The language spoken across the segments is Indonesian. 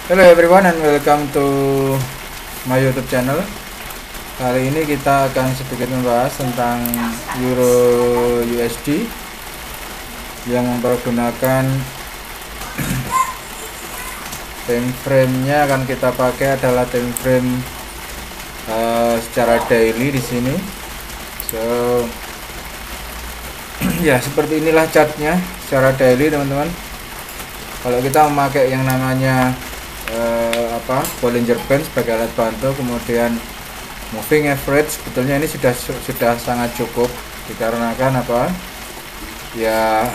Hello everyone and welcome to my YouTube channel. Kali ini kita akan sedikit membahas tentang Euro USD yang mempergunakan time frame-nya akan kita pakai adalah time frame secara daily di sini. So ya seperti inilah chartnya secara daily teman-teman. Kalau kita memakai yang namanya Bollinger Band sebagai alat bantu, kemudian moving average, sebetulnya ini sudah sangat cukup dikarenakan ya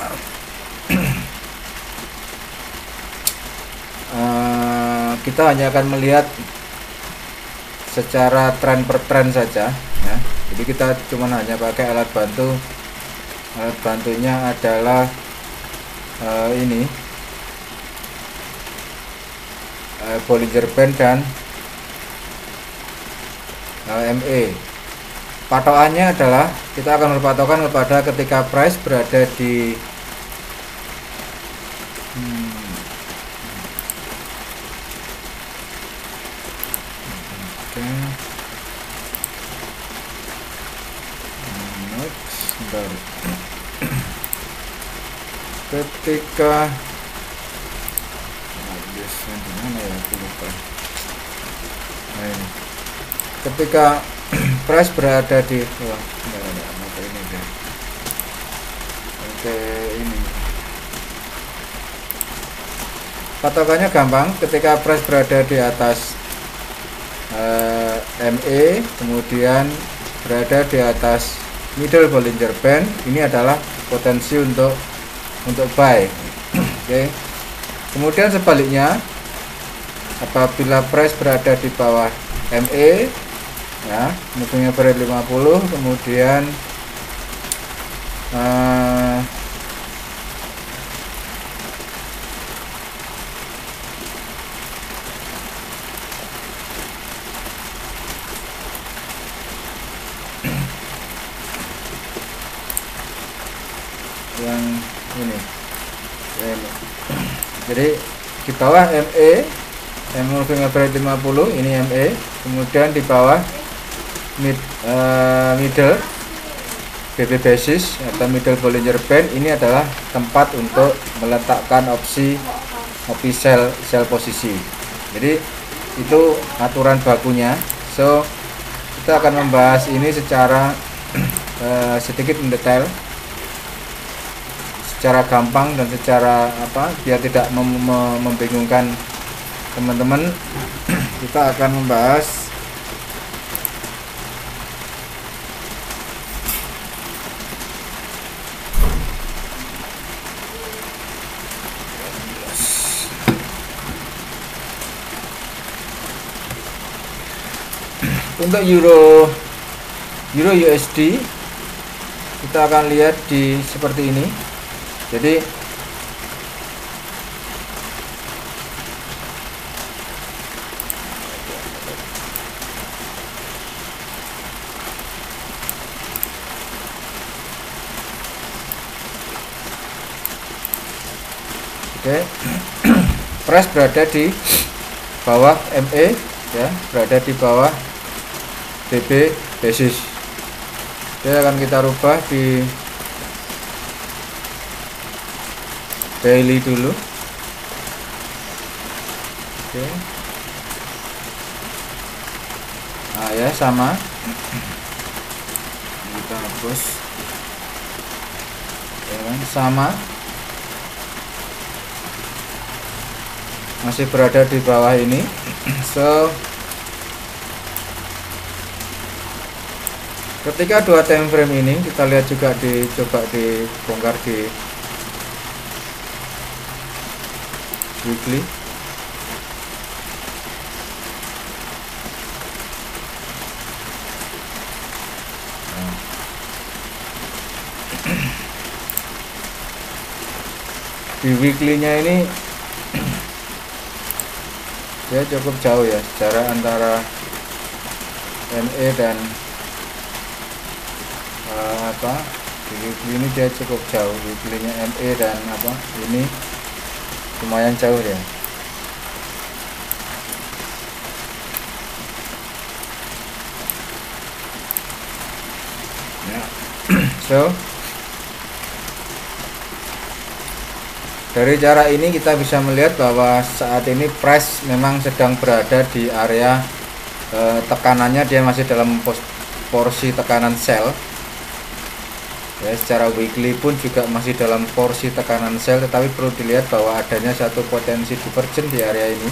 kita hanya akan melihat secara tren per tren saja ya. Jadi kita cuma hanya pakai alat bantunya adalah ini Bollinger Band dan MA. Patokannya adalah kita akan berpatokan kepada ketika price berada di ketika ketika price berada di patokannya gampang. Ketika price berada di atas MA kemudian berada di atas middle Bollinger Band, ini adalah potensi untuk buy. Oke. Kemudian sebaliknya, apabila price berada di bawah MA ya, moving average 50, kemudian yang ini. Jadi di bawah MA moving average 50, ini MA, kemudian di bawah middle BB basis atau middle Bollinger Band, ini adalah tempat untuk meletakkan opsi sell posisi. Jadi itu aturan bakunya. So kita akan membahas ini secara sedikit mendetail, secara gampang dan secara biar tidak membingungkan teman-teman. Kita akan membahas untuk Euro USD. Kita akan lihat di seperti ini. Jadi price berada di bawah MA ya, berada di bawah BB basis. Jadi akan kita rubah di daily dulu. Oke. Nah ya, sama. Kita hapus ya kan, sama, masih berada di bawah ini. So ketika dua time frame ini kita lihat juga coba dibongkar di weekly. Di weekly-nya ini ya cukup jauh ya secara antara MA dan di weekly ini dia cukup jauh. Weekly-nya MA dan ini lumayan jauh ya. So dari cara ini kita bisa melihat bahwa saat ini price memang sedang berada di area tekanannya, dia masih dalam porsi tekanan sell ya. Secara weekly pun juga masih dalam porsi tekanan sell, tetapi perlu dilihat bahwa adanya satu potensi divergent di area ini.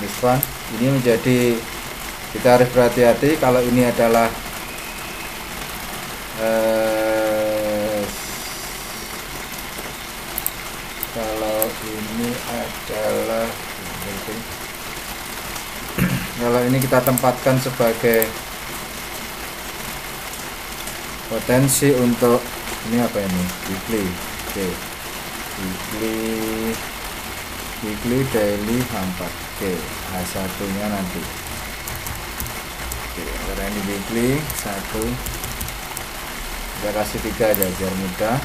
This one, ini menjadi, kita harus berhati-hati kalau ini adalah kalau ini kita tempatkan sebagai potensi untuk ini apa ini, weekly. Oke, weekly daily 4. Oke, A1 nya nanti. Oke, karena ini weekly 1, kita kasih 3 aja biar mudah.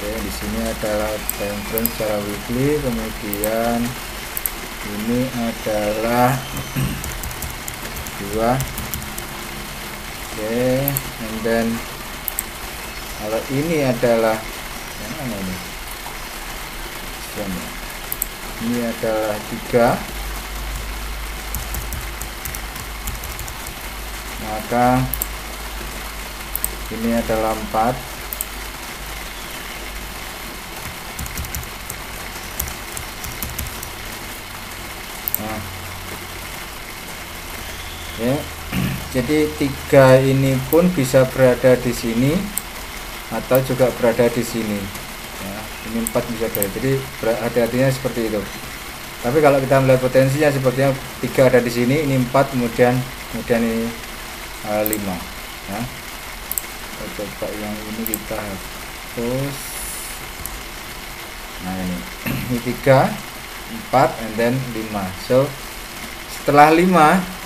Oke, di sini adalah time frame secara weekly, kemudian ini adalah 2. Oke, and then kalau ini adalah yang mana ini? Ini adalah 3, maka ini adalah 4. Nah, ya, jadi 3 ini pun bisa berada di sini atau juga berada di sini ya. Ini 4 bisa berada, jadi hati-hatinya seperti itu. Tapi kalau kita melihat potensinya sepertinya 3 ada di sini, ini 4, kemudian ini 5 ya. Kita coba yang ini kita hapus. Nah ini 3, 4, and then 5. So setelah 5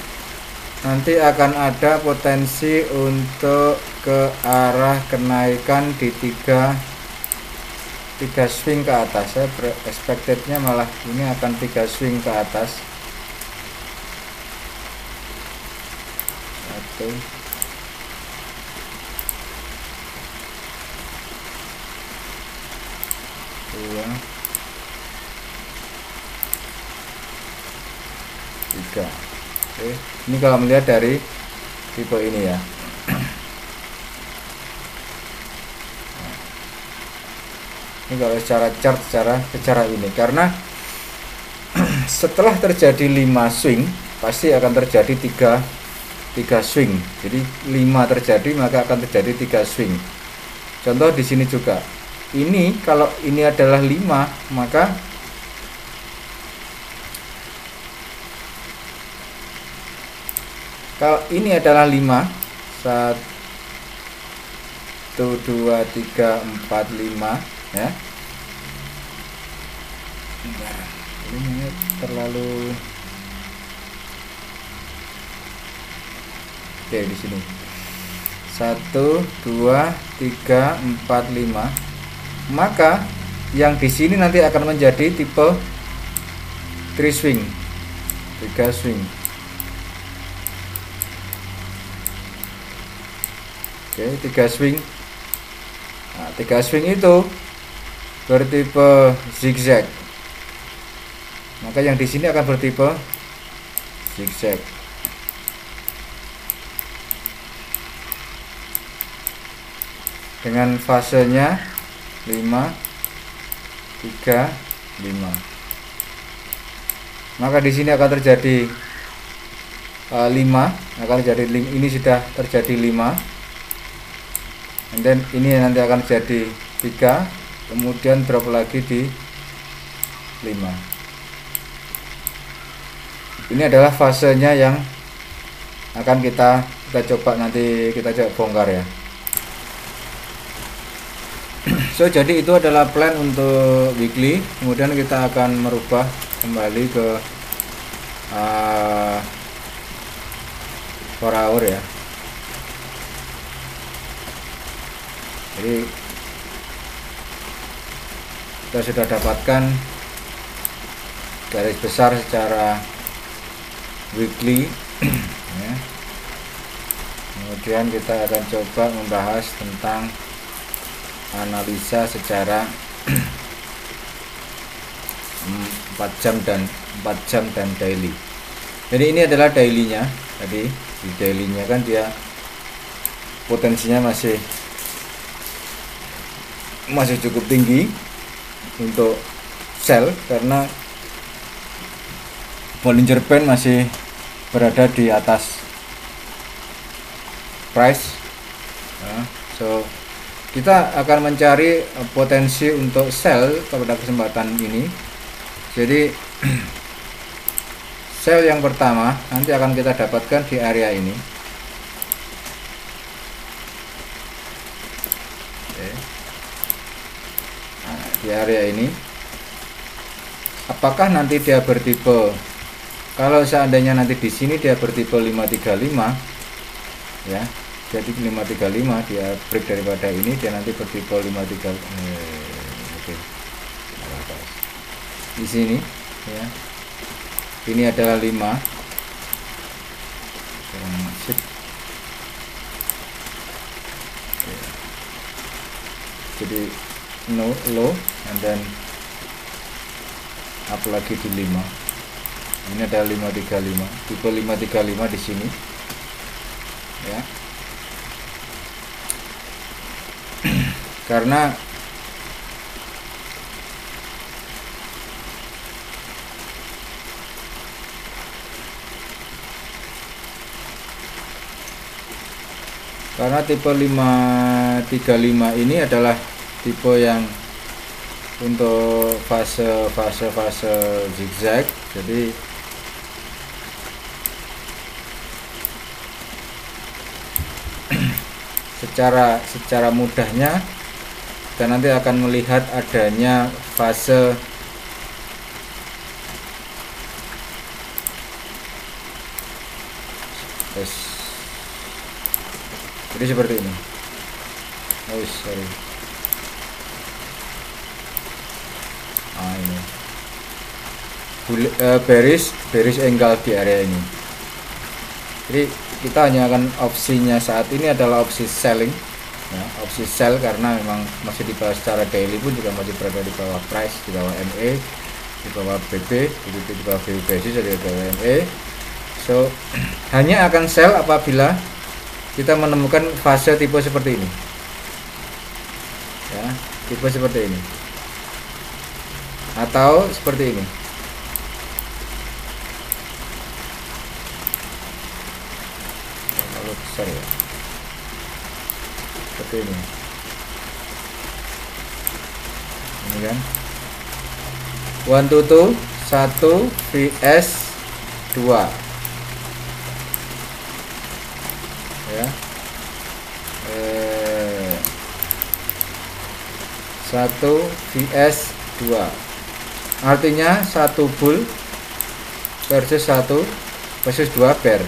nanti akan ada potensi untuk ke arah kenaikan di 3 swing ke atas. Saya expectednya malah ini akan 3 swing ke atas. 1, 2, 3. Oke, ini kalau melihat dari tipe ini ya. Ini kalau secara chart, secara ini, karena setelah terjadi 5 swing pasti akan terjadi 3 swing. Jadi 5 terjadi maka akan terjadi 3 swing. Contoh di sini juga. Ini kalau ini adalah 5, maka kalau ini adalah 5, 1, 2, 3, 4, 5 ya. Ini terlalu oke di sini. 1, 2, 3, 4, 5. Maka yang di sini nanti akan menjadi tipe 3 swing. 3 swing. Oke, 3 swing. Nah, 3 swing itu bertipe zigzag. Maka yang di sini akan bertipe zigzag. Dengan fasenya 5, 3, 5. Maka di sini akan terjadi 5, akan terjadi ini sudah terjadi 5. And then ini nanti akan jadi 3, kemudian drop lagi di 5. Ini adalah fasenya yang akan kita coba nanti kita coba bongkar ya. So jadi itu adalah plan untuk weekly. Kemudian kita akan merubah kembali ke 4 hour ya. Jadi kita sudah dapatkan garis besar secara weekly ya. Kemudian kita akan coba membahas tentang analisa secara 4 jam dan daily. Jadi ini adalah dailynya. Tadi di dailynya kan dia potensinya masih cukup tinggi untuk sell karena Bollinger Band masih berada di atas price. So kita akan mencari potensi untuk sell pada kesempatan ini. Jadi sell yang pertama nanti akan kita dapatkan di area ini. Nah, di area ini apakah nanti dia bertipe, kalau seandainya nanti di sini dia bertipe 535 ya, jadi 535 dia break daripada ini, dia nanti bertipe 53 oke. Di sini ya, ini adalah 5 jadi no low and then up lagi di 5. Ini adalah 535, tipe 535 di sini ya. Karena tipe 535 ini adalah tipe yang untuk fase zigzag. Jadi secara mudahnya kita nanti akan melihat adanya fase jadi seperti ini. Sorry. Ini bearish angle di area ini. Jadi kita hanya akan opsinya saat ini adalah opsi selling ya, opsi sell karena memang masih di bawah, secara daily pun juga masih berada di bawah price, di bawah MA, di bawah BB, di bawah BUBC, jadi di bawah MA. So hanya akan sell apabila kita menemukan fase tipe seperti ini ya, tipe seperti ini atau seperti ini. Kalau besar ya, seperti ini kan 1 2 2 1 vs 2 ya, 1 vs 2 artinya 1 bull versus 1 versus 2 bear.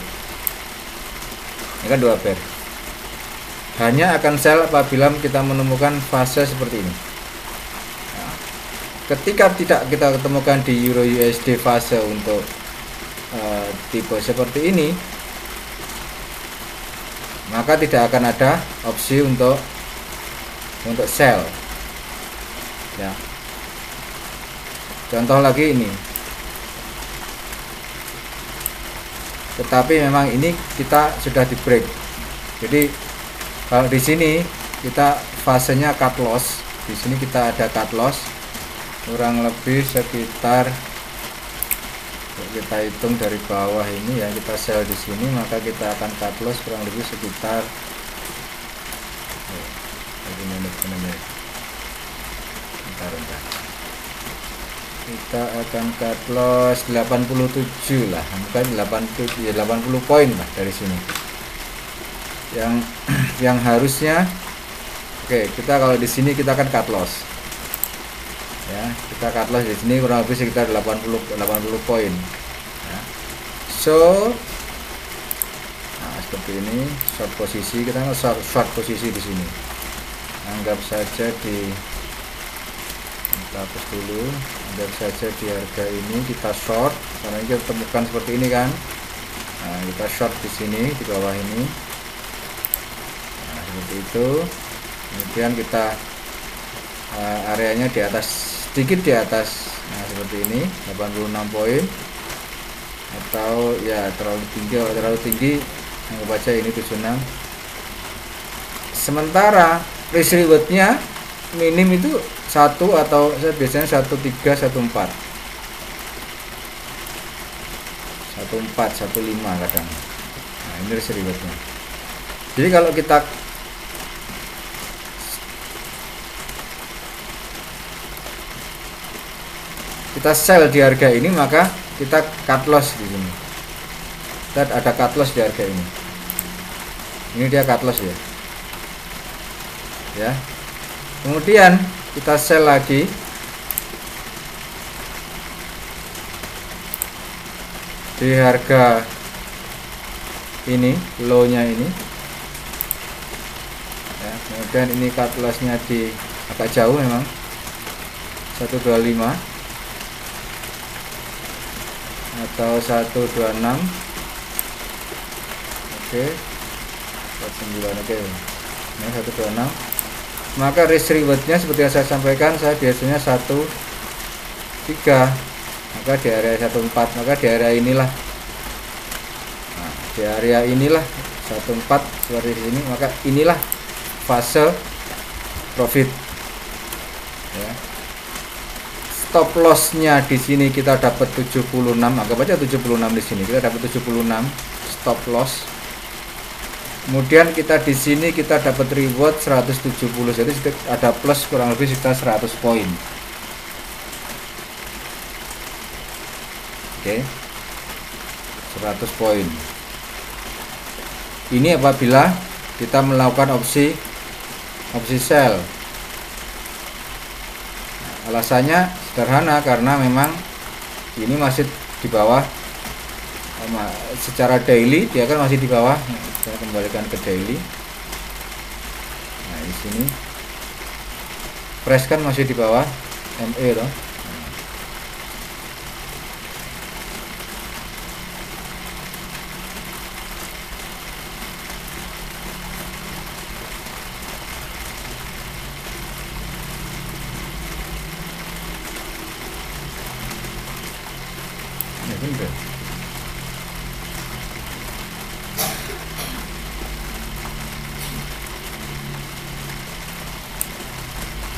Ini kan 2 bear. Hanya akan sell apabila kita menemukan fase seperti ini. Nah, ketika tidak kita ketemukan di Euro USD fase untuk tipe seperti ini, maka tidak akan ada opsi untuk sell ya. Contoh lagi ini, tetapi memang ini kita sudah di break. Jadi kalau di sini kita fasenya cut loss, di sini kita ada cut loss kurang lebih sekitar, kita hitung dari bawah ini ya, kita sell di sini, maka kita akan cut loss kurang lebih sekitar kita akan cut loss 87 lah, bukan 80 poin lah dari sini yang harusnya. Oke, kita kalau di sini kita akan cut loss ya, kita cut loss di sini kurang lebih sekitar 80 poin ya. So seperti ini short posisi, kita short posisi di sini, anggap saja kita hapus dulu, anggap saja di harga ini kita short karena kita temukan seperti ini kan. Nah, kita short di sini di bawah ini seperti itu. Kemudian kita areanya di atas, sedikit di atas, nah seperti ini 86 poin, atau ya terlalu tinggi. Kalau terlalu tinggi anggap aja ini 76. Sementara risk rewardnya minim itu 1, atau saya biasanya 13, 14, 15 kadang. Nah ini risk rewardnya. Jadi kalau kita sell di harga ini, maka kita cut loss di sini. Kita ada cut loss di harga ini. Ini dia cut loss ya. Ya. Kemudian kita sell lagi di harga ini, low-nya ini. Ya, kemudian ini cut loss-nya di agak jauh memang, 125 atau 126. Oke, 49. Oke, ini 126. Maka risk rewardnya seperti yang saya sampaikan, saya biasanya 1,3, maka di area 1,4, maka di area inilah, nah, di area inilah 1,4 seperti ini, maka inilah fase profit ya. Stop lossnya di sini kita dapat 76, anggap aja 76 di sini, kita dapat 76 stop loss. Kemudian kita di sini kita dapat reward 170, jadi ada plus kurang lebih sekitar 100 poin. Oke, 100 poin. Ini apabila kita melakukan opsi sell. Alasannya sederhana, karena memang ini masih di bawah, secara daily dia kan masih di bawah. Saya kembalikan ke daily. Nah di sini price kan masih di bawah MA loh. Ya bener.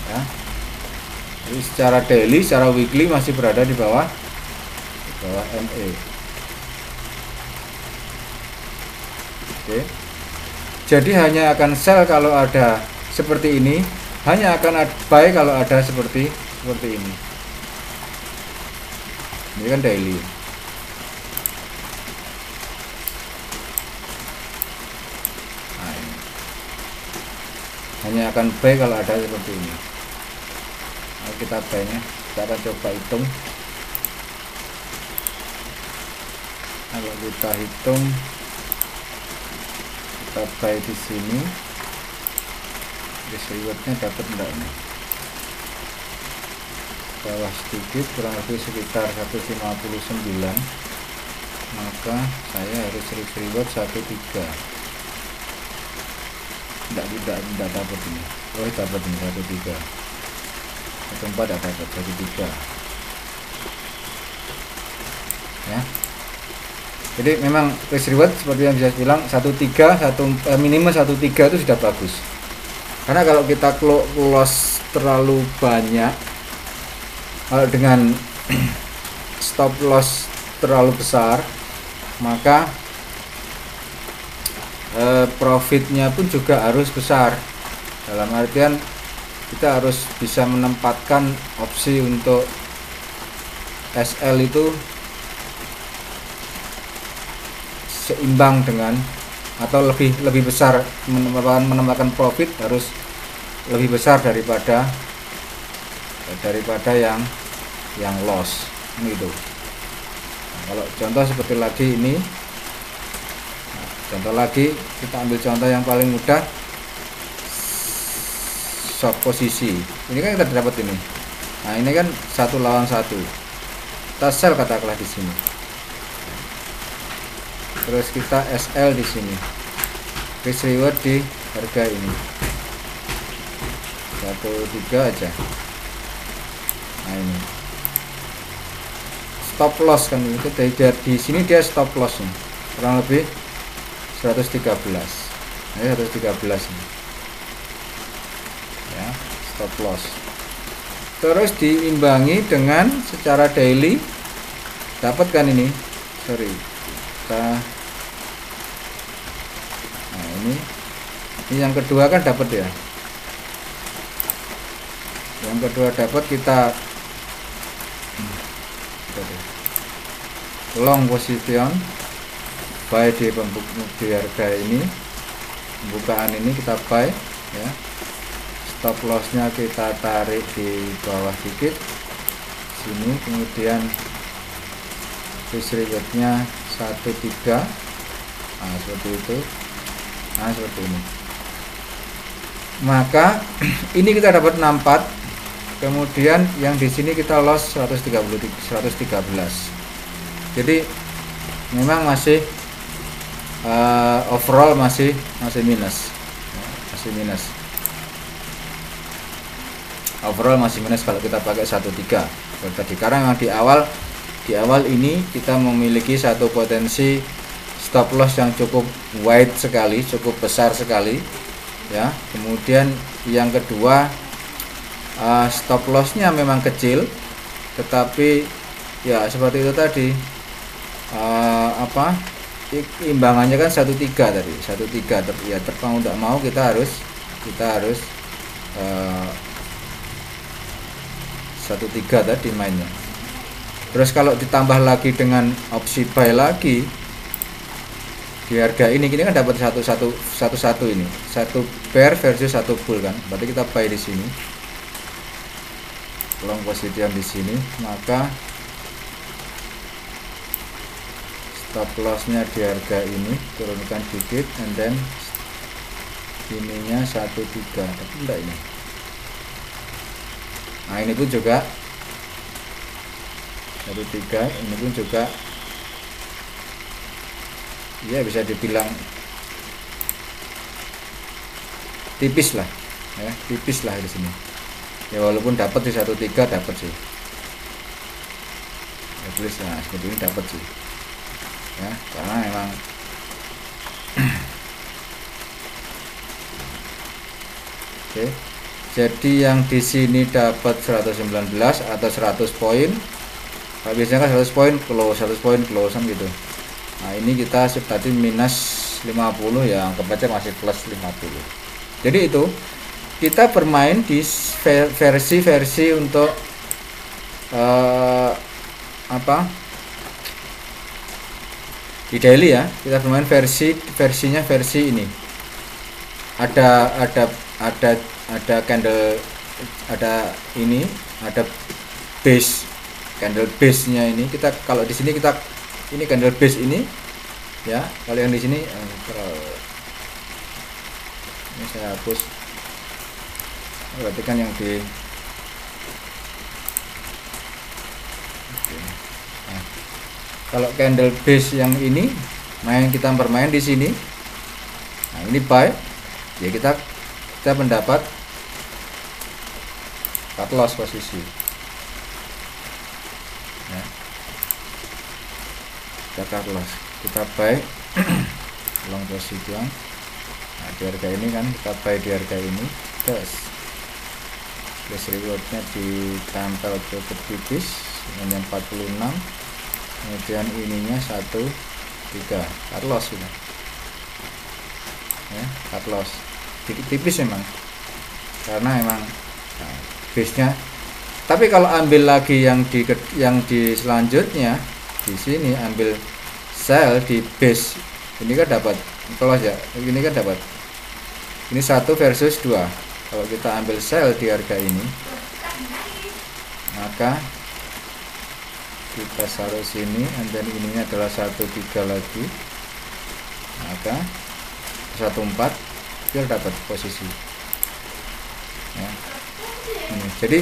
Ya. Jadi secara daily, secara weekly masih berada di bawah MA. Oke. Jadi hanya akan sell kalau ada seperti ini, hanya akan buy kalau ada seperti ini. Ini kan daily. Nah, ini. Hanya akan buy kalau ada seperti ini. Nah, kita buy-nya, kita akan coba hitung. Kalau kita hitung, kita buy di sini, risk rewardnya dapat enggak ini? Bawah sedikit, kurang lebih sekitar 159, maka saya harus risk reward 1,3. Tidak dapat ini. Oh dapat ini 1,3. 1,4 dapat 1,3 ya. Jadi memang risk reward seperti yang bisa bilang 1,3, minimal 1,3 itu sudah bagus. Karena kalau kita close terlalu banyak, kalau dengan stop loss terlalu besar, maka profitnya pun juga harus besar. Dalam artian kita harus bisa menempatkan opsi untuk SL itu seimbang dengan, atau lebih besar, menambahkan profit harus lebih besar daripada yang loss gitu. Nah, kalau contoh seperti lagi ini, nah, contoh lagi kita ambil contoh yang paling mudah, short posisi. Ini kan kita dapat ini. Nah ini kan 1 lawan 1. Kita sell katakanlah di sini. Terus kita SL di sini. Risk reward di harga ini 13 aja. Nah ini stop loss kan, itu di sini dia stop lossnya kurang lebih 113. Ini 113 nih. Ya, stop loss. Terus diimbangi dengan secara daily, dapat kan ini, sorry, nah ini yang kedua kan dapat ya, yang kedua dapat kita long position buy di harga ini, pembukaan ini kita buy ya. Stop lossnya kita tarik di bawah dikit sini, kemudian risk rewardnya 13. Nah seperti itu, nah seperti ini. Maka ini kita dapat 64, kemudian yang di sini kita loss 113. Jadi memang masih overall masih minus, overall masih minus kalau kita pakai 13 tadi, karena memang di awal ini kita memiliki satu potensi stop loss yang cukup wide sekali, cukup besar sekali ya. Kemudian yang kedua, stop lossnya memang kecil, tetapi ya seperti itu tadi, imbangannya kan 13 tadi, 13 ya, terpang tidak mau kita harus 13 tadi mainnya. Terus kalau ditambah lagi dengan opsi buy lagi di harga ini kan dapat satu ini, satu bear versus satu bull kan, berarti kita buy di sini, long position di sini, maka stop lossnya di harga ini turunkan dikit, and then ininya 13, tapi enggak ini. Nah ini pun juga 13, ini pun juga ya bisa dibilang tipis lah ya, tipis lah di sini ya, walaupun dapat di 13 dapat sih ya, tulis ya seperti ini dapat sih ya, karena memang oke. Jadi yang di sini dapat 119 atau 100 poin. Kalau biasanya kan 100 poin close, 100 poin close gitu. Nah, ini kita tadi minus 50 ya, anggap aja masih plus 50. Jadi itu kita bermain di versi untuk di daily ya. Kita bermain versinya ini. Ada candle, ada ini, ada base, candle base nya ini. Kita kalau di sini kita ini candle base ini ya, kalau yang di sini ini saya hapus, berarti kan yang di nah, kalau candle base yang ini kita bermain di sini. Nah ini buy ya, kita mendapat cut loss posisi ya. Kita cut loss, kita buy long position. Nah di harga ini kan kita buy di harga ini, terus risk rewardnya ditempel cukup tipis dengan yang 46, kemudian ininya 13, cut loss sudah ya, cut loss sedikit tipis memang, karena memang nah, base nya. Tapi kalau ambil lagi yang di selanjutnya di sini, ambil sell di base ini kan dapat close ya, ini kan dapat ini 1 versus 2. Kalau kita ambil sell di harga ini, maka kita taruh sini, dan ininya adalah 13 lagi, maka 14 biar dapat posisi ya. Jadi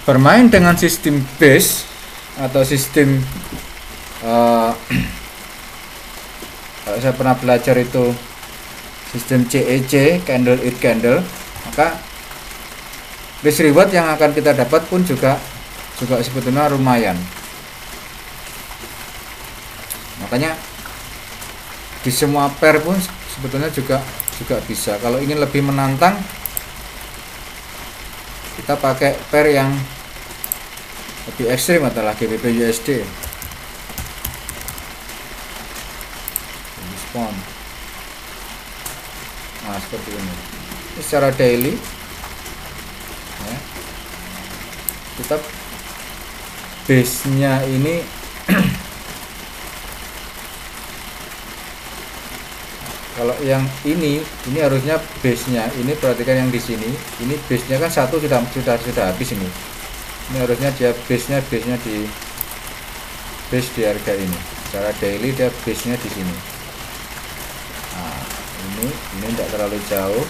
bermain dengan sistem base atau sistem kalau saya pernah belajar itu sistem CEC, candle eat candle, maka risk reward yang akan kita dapat pun juga sebetulnya lumayan. Makanya di semua pair pun sebetulnya juga bisa. Kalau ingin lebih menantang, kita pakai pair yang lebih ekstrim adalah GBP USD. Diskon. Nah, seperti ini. Ini secara daily ya, kita base nya ini kalau yang ini harusnya base nya ini, perhatikan yang di sini, ini base nya kan satu sudah habis ini harusnya dia base nya di harga ini. Secara daily dia base nya di sini. Nah, ini tidak terlalu jauh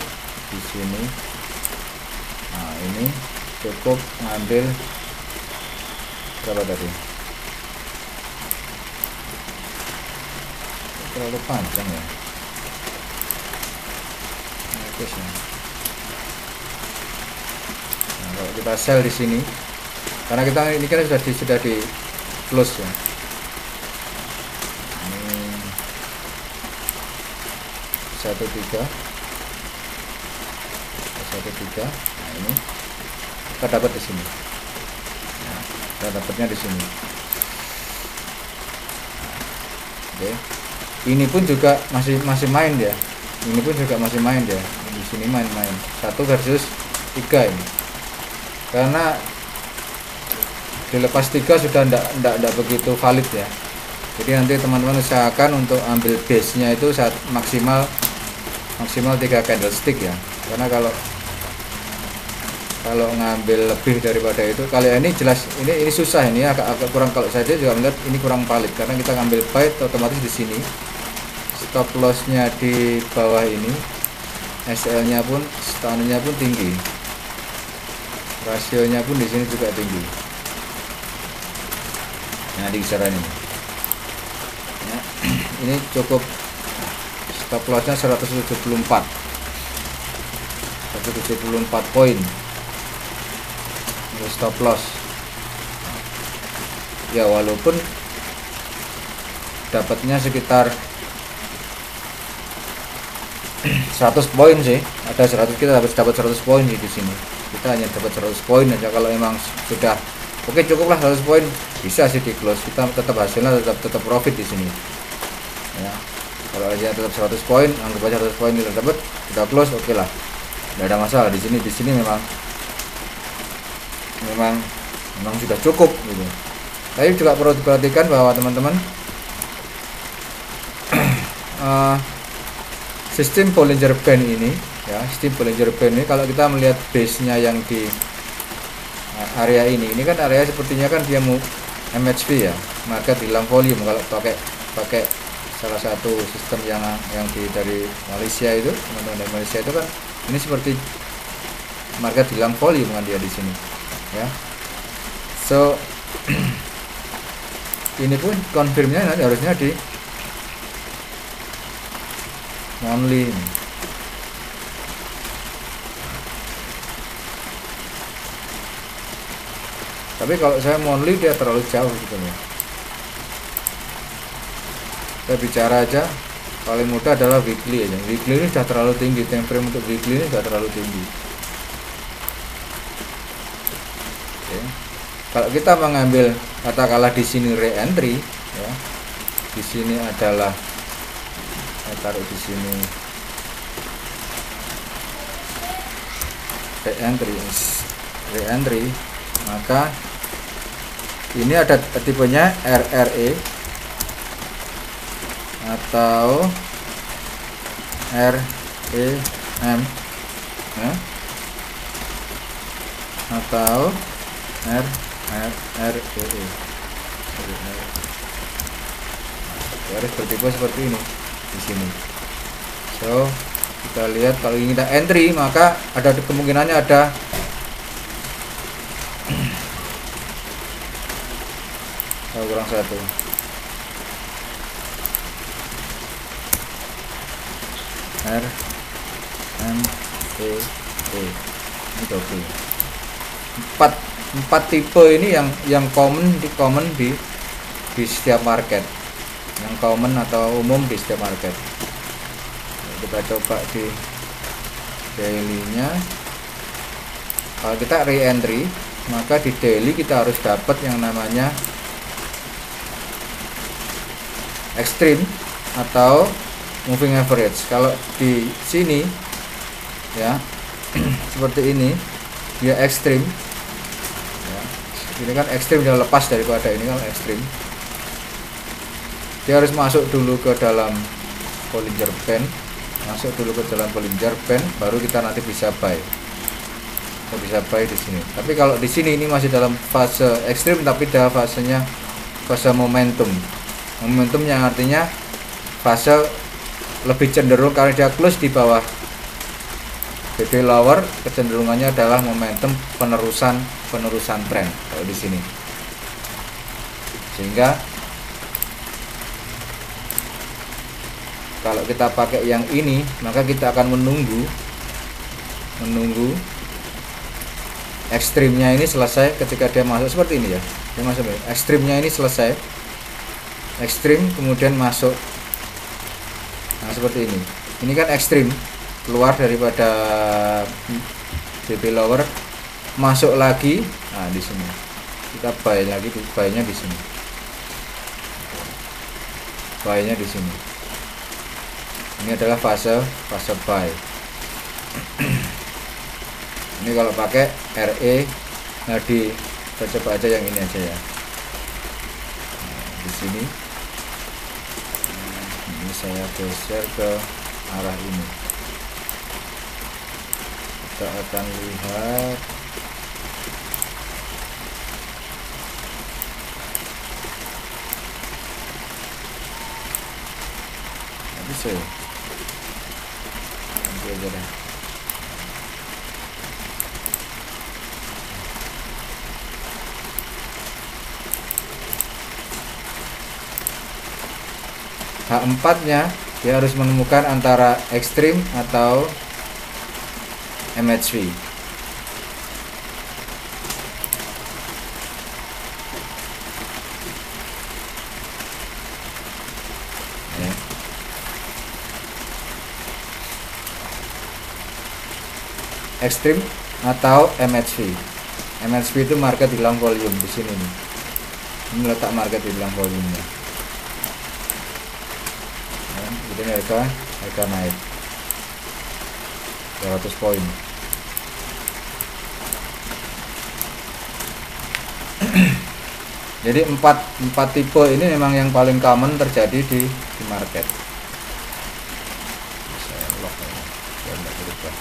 di sini. Nah, ini cukup ngambil berapa tadi, terlalu panjang ya. Nah, kalau kita sell di sini, karena kita ini kan sudah di close ya. Ini 13. Nah, ini kita dapat di sini. Nah, kita dapatnya di sini. Oke. Ini pun juga masih main dia. Ini pun juga masih main dia. Di sini main 1 versus 3 ini. Karena dilepas 3 sudah enggak begitu valid ya. Jadi nanti teman-teman usahakan untuk ambil base nya itu saat maksimal 3 candlestick ya. Karena kalau ngambil lebih daripada itu, kali ini jelas ini susah, ini agak kurang. Kalau saya juga melihat ini kurang valid karena kita ngambil buy otomatis di sini stop loss-nya di bawah ini, SL-nya pun, stand-nya pun tinggi, rasionya pun di sini juga tinggi. Nah, di kisaran ini ya, ini cukup stop loss-nya 174 poin stop loss ya, walaupun dapatnya sekitar 100 poin sih, ada 100, kita dapat 100 poin di sini. Kita hanya dapat 100 poin aja. Kalau emang sudah oke, cukuplah 100 poin, bisa sih di close, kita tetap hasilnya tetap profit di sini ya. Kalau aja tetap 100 poin, anggap aja 100 poin kita dapat, kita close, oke lah, tidak ada masalah. Di sini memang sudah cukup gitu. Tapi juga perlu diperhatikan bahwa teman-teman sistem Bollinger Band ini ya, kalau kita melihat base nya yang di area ini kan area sepertinya kan dia mau MHV ya, market hilang volume. Kalau pakai salah satu sistem yang dari Malaysia itu, teman-teman dari Malaysia itu kan ini seperti market hilang volume kan dia di sini ya. So ini pun confirmnya nanti harusnya di monthly ini. Tapi kalau saya monthly dia terlalu jauh gitu ya. Saya bicara aja paling mudah adalah weekly aja. Weekly ini sudah terlalu tinggi, time frame untuk weekly ini sudah terlalu tinggi. Oke. Kalau kita mengambil katakanlah di sini re-entry ya. Di sini adalah saya taruh di sini re-entry, maka ini ada tipenya RRE atau REM ya, atau RRE. Harus bertipe seperti ini di sini. So kita lihat kalau ingin kita entry, maka ada kemungkinannya ada kurang 1 R M E E ini double. Empat tipe ini yang common di setiap market, yang common atau umum di setiap market. Kita coba di daily-nya. Kalau kita re-entry, maka di daily kita harus dapat yang namanya extreme atau moving average. Kalau di sini ya seperti ini dia ekstrim ya. Ini kan ekstrim, dia lepas daripada ini kan ekstrim, dia harus masuk dulu ke dalam Bollinger Band, baru kita nanti bisa buy. Kita bisa buy di sini. Tapi kalau di sini ini masih dalam fase ekstrim, tapi dah fasenya fase momentum yang artinya fase lebih cenderung karena dia close di bawah BB lower, kecenderungannya adalah momentum penerusan tren kalau di sini. Sehingga kalau kita pakai yang ini, maka kita akan menunggu ekstrimnya ini selesai. Ketika dia masuk seperti ini ya, dia masuk ekstrimnya ini selesai, ekstrim kemudian masuk, nah seperti ini. Ini kan ekstrim, keluar daripada BB lower, masuk lagi. Nah di sini kita buy lagi, buy-nya di sini, buy-nya di sini. Ini adalah fase buy. Ini kalau pakai RE, nah kita coba aja yang ini aja ya. Nah, di sini ini saya geser ke arah ini. Kita akan lihat bisa ya, nanti aja deh. H4 nya dia harus menemukan antara ekstrim atau MHV. Ya. Ekstrim atau MHV. MHV itu market hilang volume di sini nih. Ini letak market hilang volume-nya. Ya, kemudian harga naik 200 poin. Jadi empat tipe ini memang yang paling common terjadi di market. Saya lock ya, biar nggak berubah.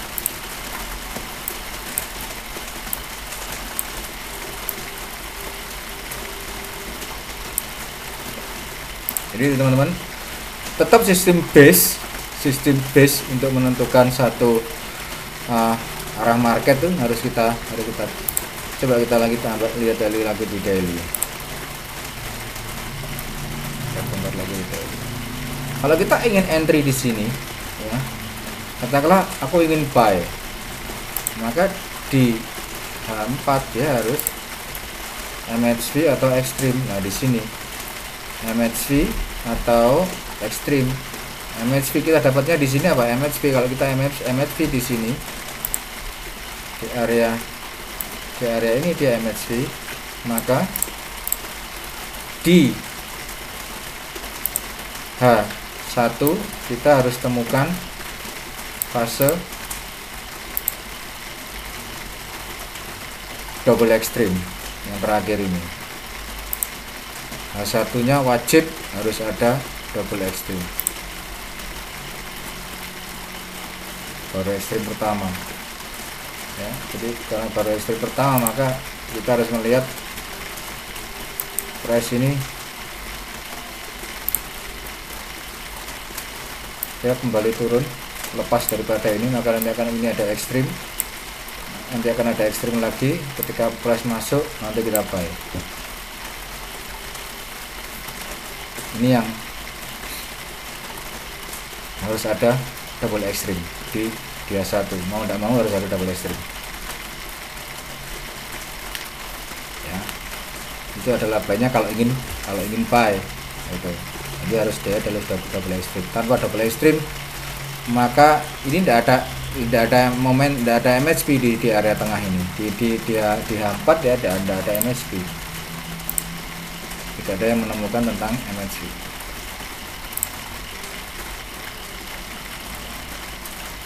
Jadi teman-teman, tetap sistem base untuk menentukan satu arah market tuh harus kita coba kita lagi lihat lagi di daily. Kalau kita ingin entry di sini ya, katakanlah aku ingin buy, maka di H4 dia harus MHV atau ekstrim. Nah di sini MHV atau ekstrim. MHV kita dapatnya di sini apa? MHV, kalau kita MHV di sini di area ini dia MHV, maka di H1 kita harus temukan fase double extreme yang terakhir ini. H1 nya wajib harus ada double extreme, baru ekstrim pertama ya. Jadi karena baru ekstrim pertama, maka kita harus melihat price ini ya kembali turun, lepas daripada ini, maka nanti akan ini ada ekstrim, nanti akan ada ekstrim lagi. Ketika price masuk nanti kita buy. Ini yang harus ada double ekstrim di dia satu, mau tidak mau harus ada double extreme ya. Itu adalah baiknya kalau ingin buy itu, jadi harus dia adalah double extreme. Tanpa double extreme maka ini tidak ada momen, tidak ada MHP di area tengah ini, di H4 ya, tidak ada MHP, tidak ada yang menemukan tentang MHP.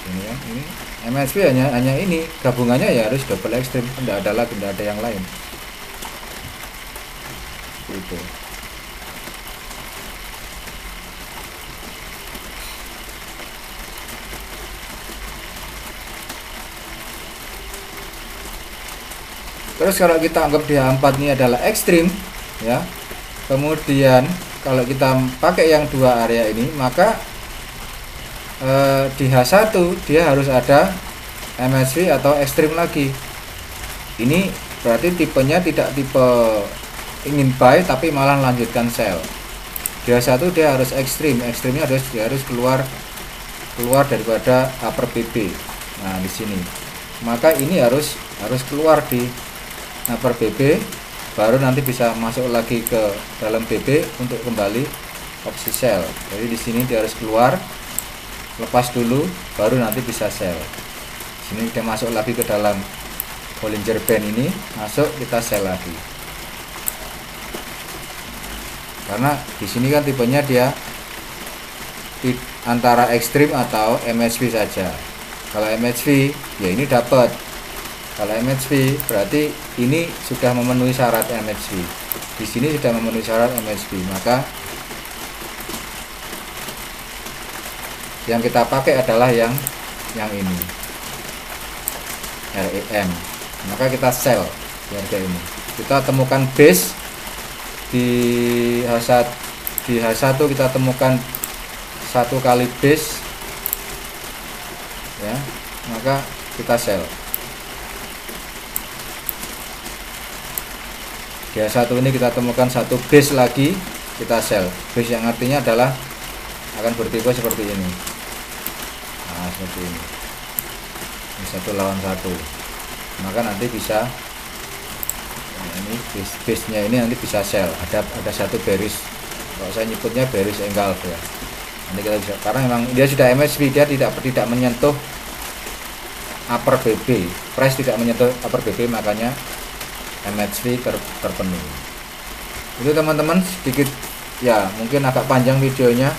Ini ya, ini MHP hanya ini gabungannya ya harus double extreme, tidak ada lagi, tidak ada yang lain itu. Terus kalau kita anggap di H4 ini adalah ekstrim ya, kemudian kalau kita pakai yang dua area ini, maka di H1 dia harus ada MHP atau ekstrim lagi. Ini berarti tipenya tidak tipe ingin buy tapi malah lanjutkan sell. Di H1 dia harus ekstrim, ekstrimnya dia harus keluar daripada upper BB. Nah di sini maka ini harus keluar di upper BB, baru nanti bisa masuk lagi ke dalam BB untuk kembali opsi sell. Jadi di sini dia harus keluar, lepas dulu, baru nanti bisa sell. Sini kita masuk lagi ke dalam Bollinger Band ini, masuk kita sell lagi. Karena di sini kan tipenya dia antara ekstrim atau MHP saja. Kalau MHP ya ini dapat. Kalau MHP berarti ini sudah memenuhi syarat MHP. Di sini sudah memenuhi syarat MHP, maka yang kita pakai adalah yang ini REM. Maka kita sell di harga ini. Kita temukan base di H1 kita temukan satu kali base ya, maka kita sell. Di H1 ini kita temukan satu base lagi, kita sell. Base yang artinya adalah akan bertipe seperti ini. Nah, seperti ini. Ini satu lawan satu. Maka nanti bisa ini base-nya ini nanti bisa sell. Ada satu bearish. Kalau saya nyebutnya bearish engulf ya. Nanti kita bisa, karena memang dia sudah MHP, dia tidak menyentuh upper BB. Price tidak menyentuh upper BB, makanya MHP terpenuhi. Itu teman-teman, sedikit ya mungkin agak panjang videonya.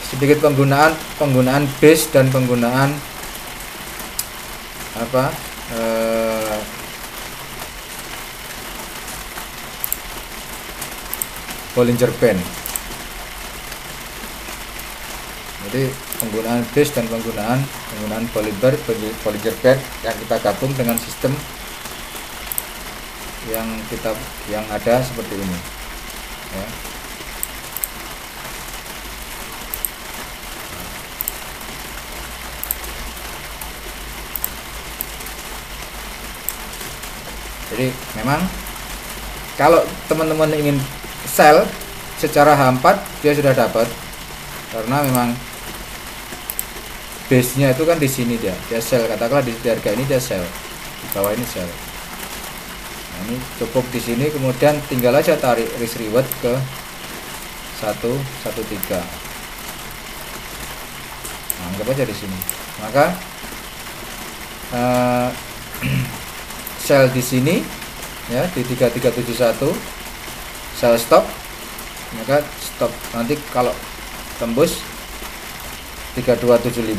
Sedikit penggunaan base dan penggunaan Bollinger Band. Jadi penggunaan base dan penggunaan Bollinger Band yang kita gabung dengan sistem yang ada seperti ini ya. Jadi memang kalau teman-teman ingin sell secara H4 dia sudah dapat, karena memang base nya itu kan di sini, dia sell, katakanlah di harga ini dia sell, di bawah ini sell. Ini cukup di sini, kemudian tinggal aja tarik risk reward ke 113. Nah, anggap aja di sini. Maka sell di sini ya di 3371, sell stop, maka stop nanti kalau tembus 3275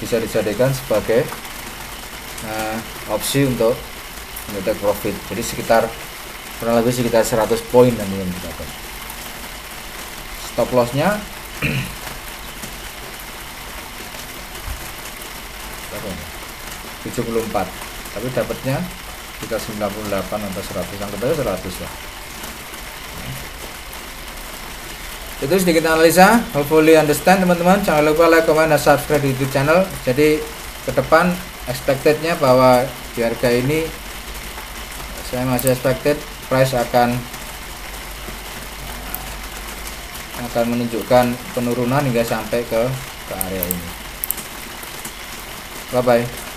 bisa dijadikan sebagai opsi untuk take profit. Jadi kurang lebih sekitar 100 poin nanti yang didapat. Stop lossnya 74, tapi dapatnya kita 98 atau 100, anggap aja 100 lah. Itu sedikit analisa, hopefully understand teman-teman. Jangan lupa like, comment, dan subscribe di YouTube channel. Jadi ke depan expectednya bahwa di harga ini saya masih expected price akan menunjukkan penurunan hingga sampai ke area ini. Bye bye.